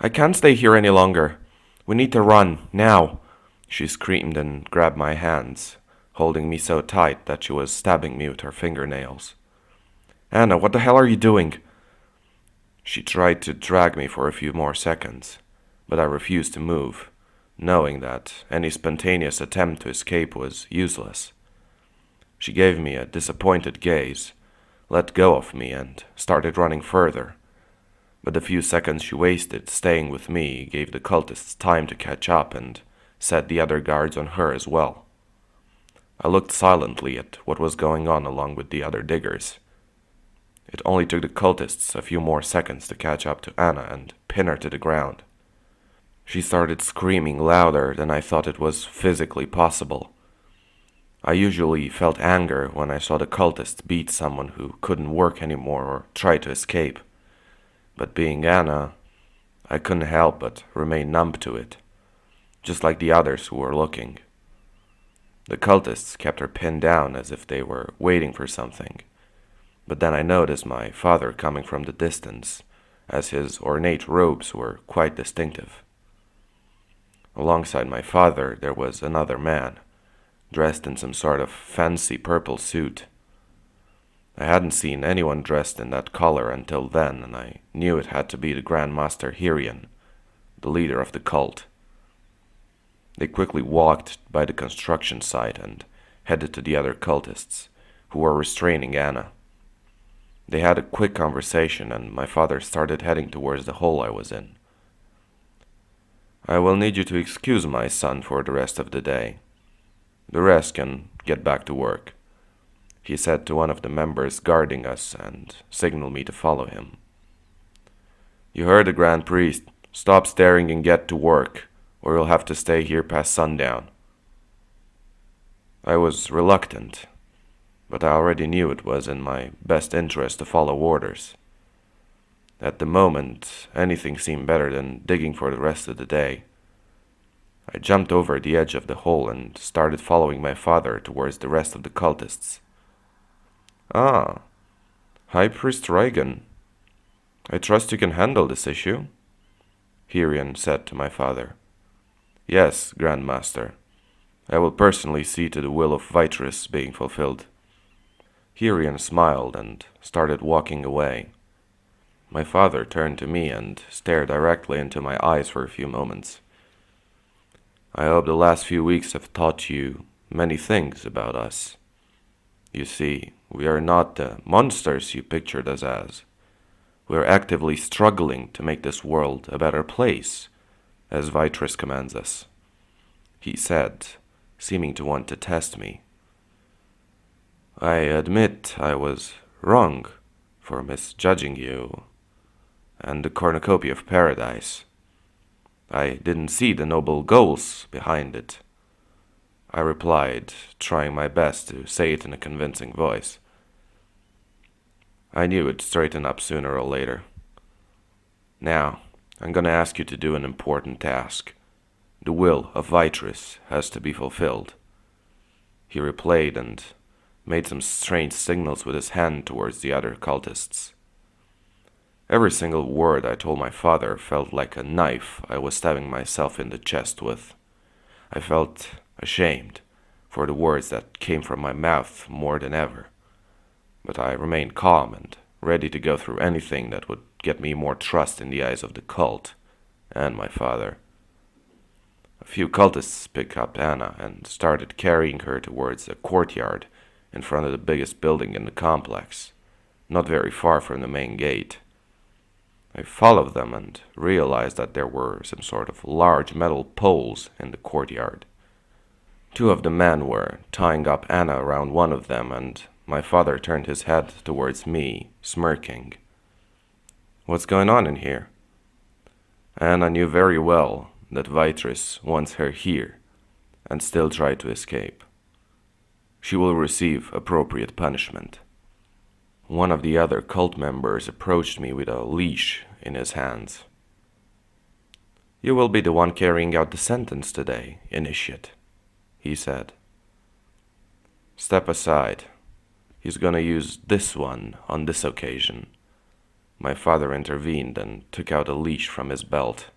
I can't stay here any longer. We need to run, now, she screamed and grabbed my hands, holding me so tight that she was stabbing me with her fingernails. Anna, what the hell are you doing? She tried to drag me for a few more seconds, but I refused to move, knowing that any spontaneous attempt to escape was useless. She gave me a disappointed gaze, let go of me, and started running further. But the few seconds she wasted staying with me gave the cultists time to catch up and set the other guards on her as well. I looked silently at what was going on along with the other diggers. It only took the cultists a few more seconds to catch up to Anna and pin her to the ground. She started screaming louder than I thought it was physically possible. I usually felt anger when I saw the cultists beat someone who couldn't work anymore or try to escape. But being Anna, I couldn't help but remain numb to it, just like the others who were looking. The cultists kept her pinned down as if they were waiting for something, but then I noticed my father coming from the distance, as his ornate robes were quite distinctive. Alongside my father there was another man, dressed in some sort of fancy purple suit. I hadn't seen anyone dressed in that color until then, and I knew it had to be the Grand Master Hirian, the leader of the cult. They quickly walked by the construction site and headed to the other cultists, who were restraining Anna. They had a quick conversation, and my father started heading towards the hole I was in. I will need you to excuse my son for the rest of the day. The rest can get back to work, he said to one of the members guarding us and signaled me to follow him. You heard the Grand Priest. Stop staring and get to work, or you'll have to stay here past sundown. I was reluctant, but I already knew it was in my best interest to follow orders. At the moment, anything seemed better than digging for the rest of the day. I jumped over the edge of the hole and started following my father towards the rest of the cultists. Ah, High Priest Reagan. I trust you can handle this issue, Hirian said to my father. Yes, Grand Master. I will personally see to the will of Vitris being fulfilled. Hirian smiled and started walking away. My father turned to me and stared directly into my eyes for a few moments. I hope the last few weeks have taught you many things about us. You see, we are not the monsters you pictured us as. We are actively struggling to make this world a better place, as Vitris commands us, he said, seeming to want to test me. I admit I was wrong for misjudging you and the cornucopia of paradise. I didn't see the noble goals behind it, I replied, trying my best to say it in a convincing voice. I knew it'd straighten up sooner or later. Now, I'm gonna ask you to do an important task. The will of Vitris has to be fulfilled. He replayed and made some strange signals with his hand towards the other cultists. Every single word I told my father felt like a knife I was stabbing myself in the chest with. I felt ashamed for the words that came from my mouth more than ever, but I remained calm and ready to go through anything that would get me more trust in the eyes of the cult and my father. A few cultists picked up Anna and started carrying her towards a courtyard in front of the biggest building in the complex, not very far from the main gate. I followed them and realized that there were some sort of large metal poles in the courtyard. Two of the men were tying up Anna around one of them, and my father turned his head towards me, smirking. What's going on in here? Anna knew very well that Vitris wants her here, and still tried to escape. She will receive appropriate punishment. One of the other cult members approached me with a leash in his hands. You will be the one carrying out the sentence today, initiate, he said. Step aside. He's gonna use this one on this occasion. My father intervened and took out a leash from his belt.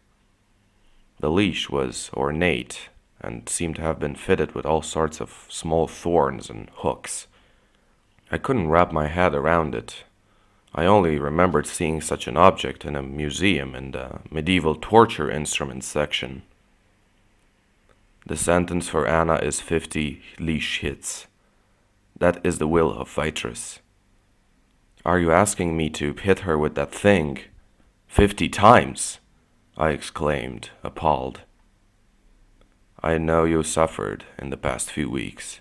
The leash was ornate and seemed to have been fitted with all sorts of small thorns and hooks. I couldn't wrap my head around it. I only remembered seeing such an object in a museum in the medieval torture instruments section. The sentence for Anna is 50 leash hits. That is the will of Vitress. Are you asking me to hit her with that thing 50 times? I exclaimed, appalled. I know you suffered in the past few weeks.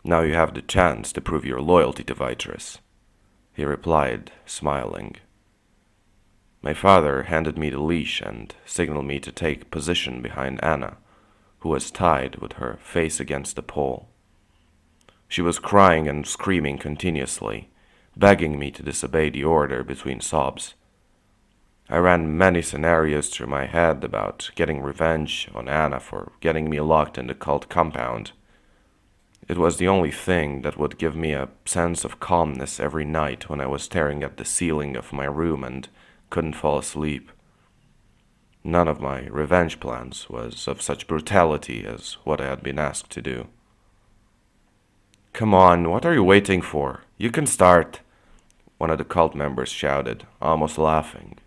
Now you have the chance to prove your loyalty to Vitress, he replied, smiling. My father handed me the leash and signaled me to take position behind Anna, who was tied with her face against the pole. She was crying and screaming continuously, begging me to disobey the order between sobs. I ran many scenarios through my head about getting revenge on Anna for getting me locked in the cult compound. It was the only thing that would give me a sense of calmness every night when I was staring at the ceiling of my room and couldn't fall asleep. None of my revenge plans was of such brutality as what I had been asked to do. Come on, what are you waiting for? You can start, one of the cult members shouted, almost laughing.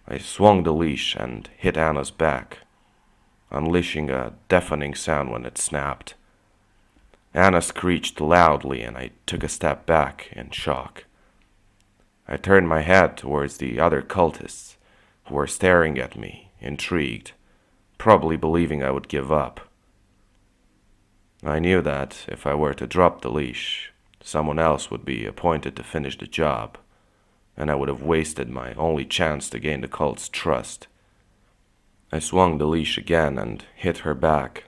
I swung the leash and hit Anna's back, unleashing a deafening sound when it snapped. Anna screeched loudly and I took a step back in shock. I turned my head towards the other cultists, who were staring at me, intrigued, probably believing I would give up. I knew that if I were to drop the leash, someone else would be appointed to finish the job, and I would have wasted my only chance to gain the cult's trust. I swung the leash again and hit her back,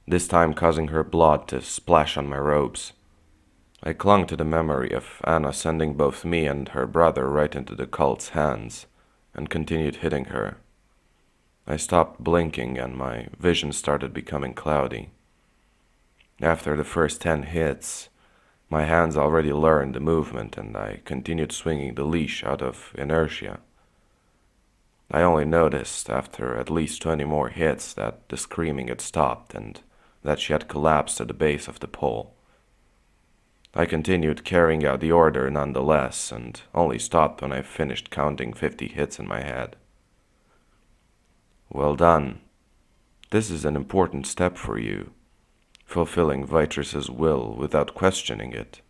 this time causing her blood to splash on my robes. I clung to the memory of Anna sending both me and her brother right into the cult's hands, and continued hitting her. I stopped blinking and my vision started becoming cloudy. After the first 10 hits, my hands already learned the movement and I continued swinging the leash out of inertia. I only noticed after at least 20 more hits that the screaming had stopped and that she had collapsed at the base of the pole. I continued carrying out the order nonetheless and only stopped when I finished counting 50 hits in my head. Well done. This is an important step for you, fulfilling Vitress's will without questioning it.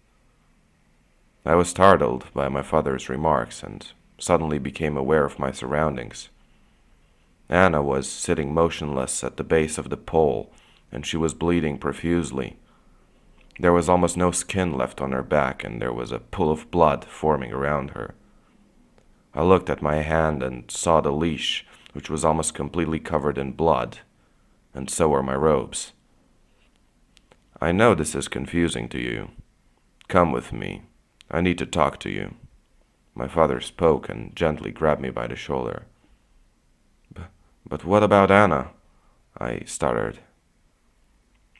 I was startled by my father's remarks and suddenly became aware of my surroundings. Anna was sitting motionless at the base of the pole, and she was bleeding profusely. There was almost no skin left on her back, and there was a pool of blood forming around her. I looked at my hand and saw the leash, which was almost completely covered in blood, and so were my robes. I know this is confusing to you. Come with me. I need to talk to you. My father spoke and gently grabbed me by the shoulder. But what about Anna? I stuttered.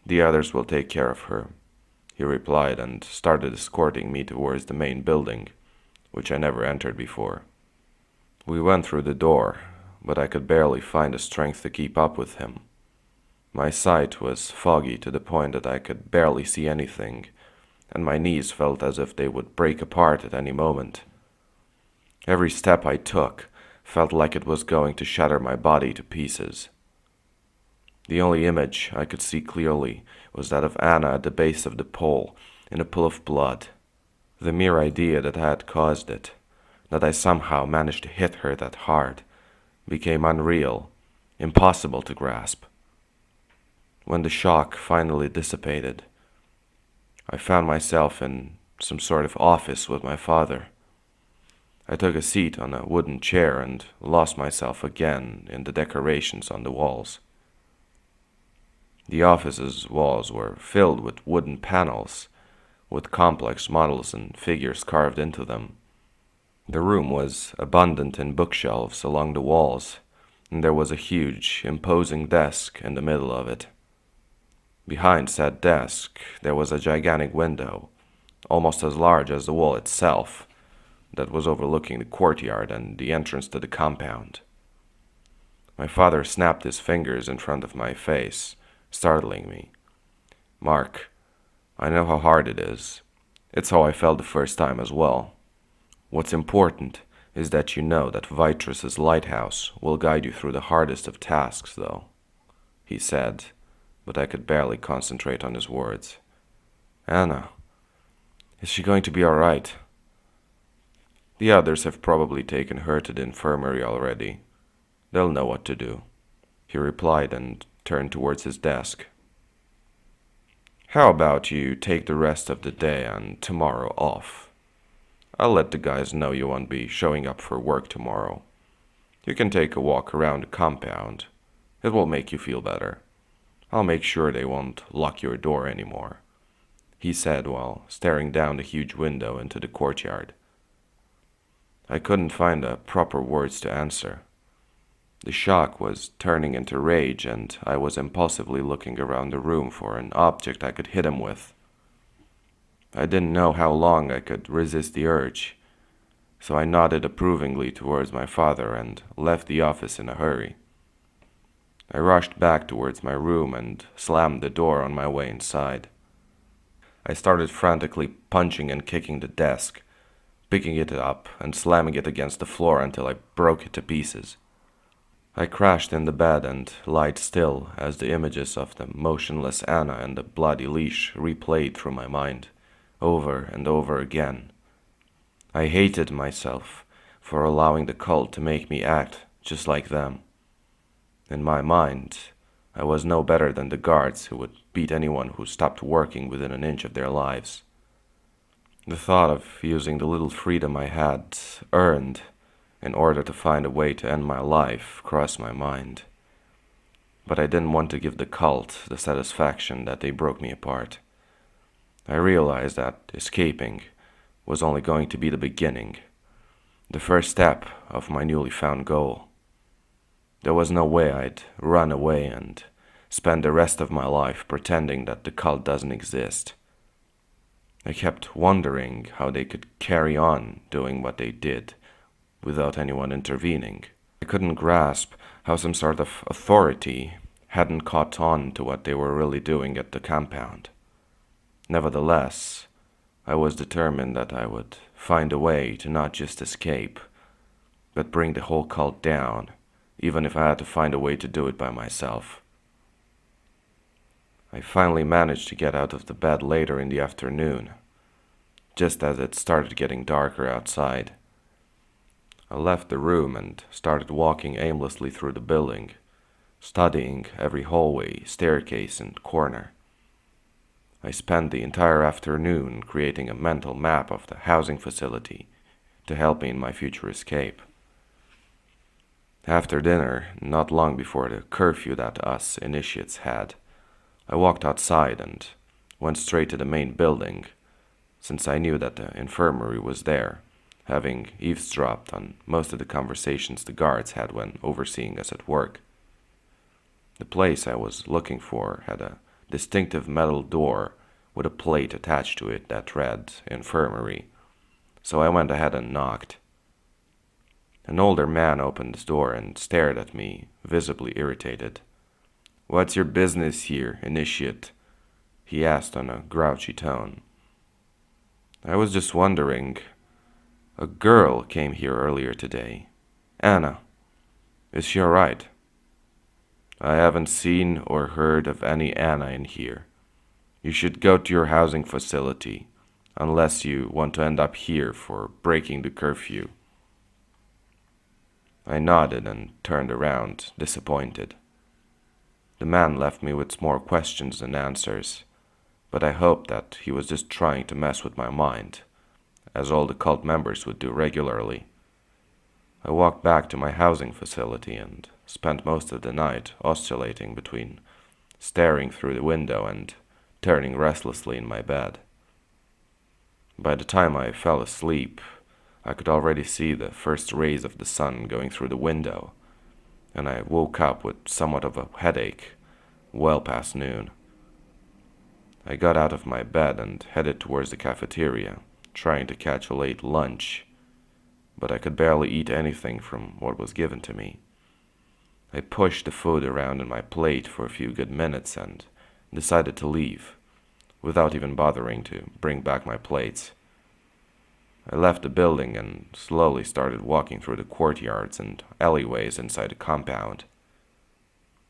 The others will take care of her, he replied and started escorting me towards the main building, which I never entered before. We went through the door, but I could barely find the strength to keep up with him. My sight was foggy to the point that I could barely see anything, and my knees felt as if they would break apart at any moment. Every step I took felt like it was going to shatter my body to pieces. The only image I could see clearly was that of Anna at the base of the pole, in a pool of blood. The mere idea that I had caused it, that I somehow managed to hit her that hard, became unreal, impossible to grasp. When the shock finally dissipated, I found myself in some sort of office with my father. I took a seat on a wooden chair and lost myself again in the decorations on the walls. The office's walls were filled with wooden panels, with complex models and figures carved into them. The room was abundant in bookshelves along the walls, and there was a huge, imposing desk in the middle of it. Behind said desk, there was a gigantic window, almost as large as the wall itself, that was overlooking the courtyard and the entrance to the compound. My father snapped his fingers in front of my face, startling me. Mark, I know how hard it is. It's how I felt the first time as well. What's important is that you know that Vitrus's lighthouse will guide you through the hardest of tasks, though, he said, but I could barely concentrate on his words. Anna, is she going to be all right? The others have probably taken her to the infirmary already. They'll know what to do, he replied and turned towards his desk. How about you take the rest of the day and tomorrow off? I'll let the guys know you won't be showing up for work tomorrow. You can take a walk around the compound. It will make you feel better. I'll make sure they won't lock your door anymore, he said while staring down the huge window into the courtyard. I couldn't find the proper words to answer. The shock was turning into rage, and I was impulsively looking around the room for an object I could hit him with. I didn't know how long I could resist the urge, so I nodded approvingly towards my father and left the office in a hurry. I rushed back towards my room and slammed the door on my way inside. I started frantically punching and kicking the desk, picking it up and slamming it against the floor until I broke it to pieces. I crashed in the bed and lied still as the images of the motionless Anna and the bloody leash replayed through my mind, over and over again. I hated myself for allowing the cult to make me act just like them. In my mind, I was no better than the guards who would beat anyone who stopped working within an inch of their lives. The thought of using the little freedom I had earned in order to find a way to end my life crossed my mind. But I didn't want to give the cult the satisfaction that they broke me apart. I realized that escaping was only going to be the beginning, the first step of my newly found goal. There was no way I'd run away and spend the rest of my life pretending that the cult doesn't exist. I kept wondering how they could carry on doing what they did without anyone intervening. I couldn't grasp how some sort of authority hadn't caught on to what they were really doing at the compound. Nevertheless, I was determined that I would find a way to not just escape, but bring the whole cult down, even if I had to find a way to do it by myself. I finally managed to get out of the bed later in the afternoon, just as it started getting darker outside. I left the room and started walking aimlessly through the building, studying every hallway, staircase, and corner. I spent the entire afternoon creating a mental map of the housing facility to help me in my future escape. After dinner, not long before the curfew that us initiates had, I walked outside and went straight to the main building, since I knew that the infirmary was there, having eavesdropped on most of the conversations the guards had when overseeing us at work. The place I was looking for had a distinctive metal door with a plate attached to it that read "Infirmary," so I went ahead and knocked. An older man opened the door and stared at me, visibly irritated. "What's your business here, initiate?" he asked on a grouchy tone. I was just wondering. A girl came here earlier today. Anna. Is she all right? I haven't seen or heard of any Anna in here. You should go to your housing facility, unless you want to end up here for breaking the curfew. I nodded and turned around, disappointed. The man left me with more questions than answers, but I hoped that he was just trying to mess with my mind, as all the cult members would do regularly. I walked back to my housing facility and spent most of the night oscillating between staring through the window and turning restlessly in my bed. By the time I fell asleep, I could already see the first rays of the sun going through the window, and I woke up with somewhat of a headache, well past noon. I got out of my bed and headed towards the cafeteria, trying to catch a late lunch, but I could barely eat anything from what was given to me. I pushed the food around in my plate for a few good minutes and decided to leave, without even bothering to bring back my plates. I left the building and slowly started walking through the courtyards and alleyways inside the compound.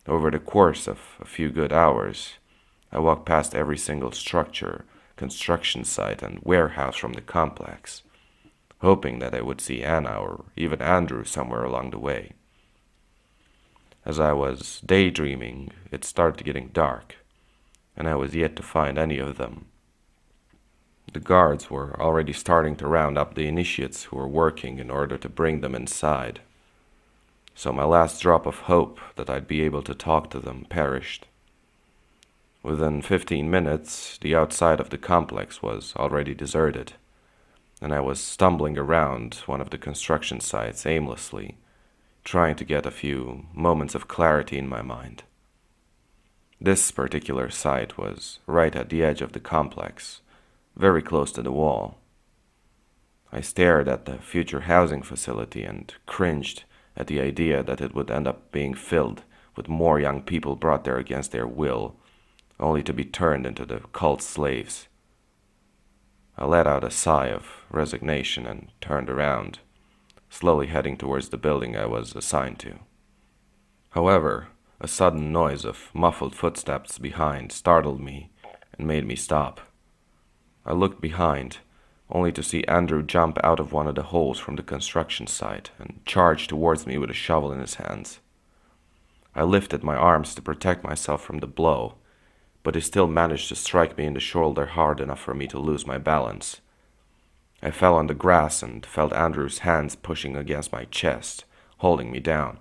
Over the course of a few good hours, I walked past every single structure, construction site, and warehouse from the complex, hoping that I would see Anna or even Andrew somewhere along the way. As I was daydreaming, it started getting dark, and I was yet to find any of them. The guards were already starting to round up the initiates who were working in order to bring them inside. So my last drop of hope that I'd be able to talk to them perished. Within 15 minutes, the outside of the complex was already deserted, and I was stumbling around one of the construction sites aimlessly, trying to get a few moments of clarity in my mind. This particular site was right at the edge of the complex, very close to the wall. I stared at the future housing facility and cringed at the idea that it would end up being filled with more young people brought there against their will, only to be turned into the cult's slaves. I let out a sigh of resignation and turned around, slowly heading towards the building I was assigned to. However, a sudden noise of muffled footsteps behind startled me and made me stop. I looked behind, only to see Andrew jump out of one of the holes from the construction site and charge towards me with a shovel in his hands. I lifted my arms to protect myself from the blow, but he still managed to strike me in the shoulder hard enough for me to lose my balance. I fell on the grass and felt Andrew's hands pushing against my chest, holding me down.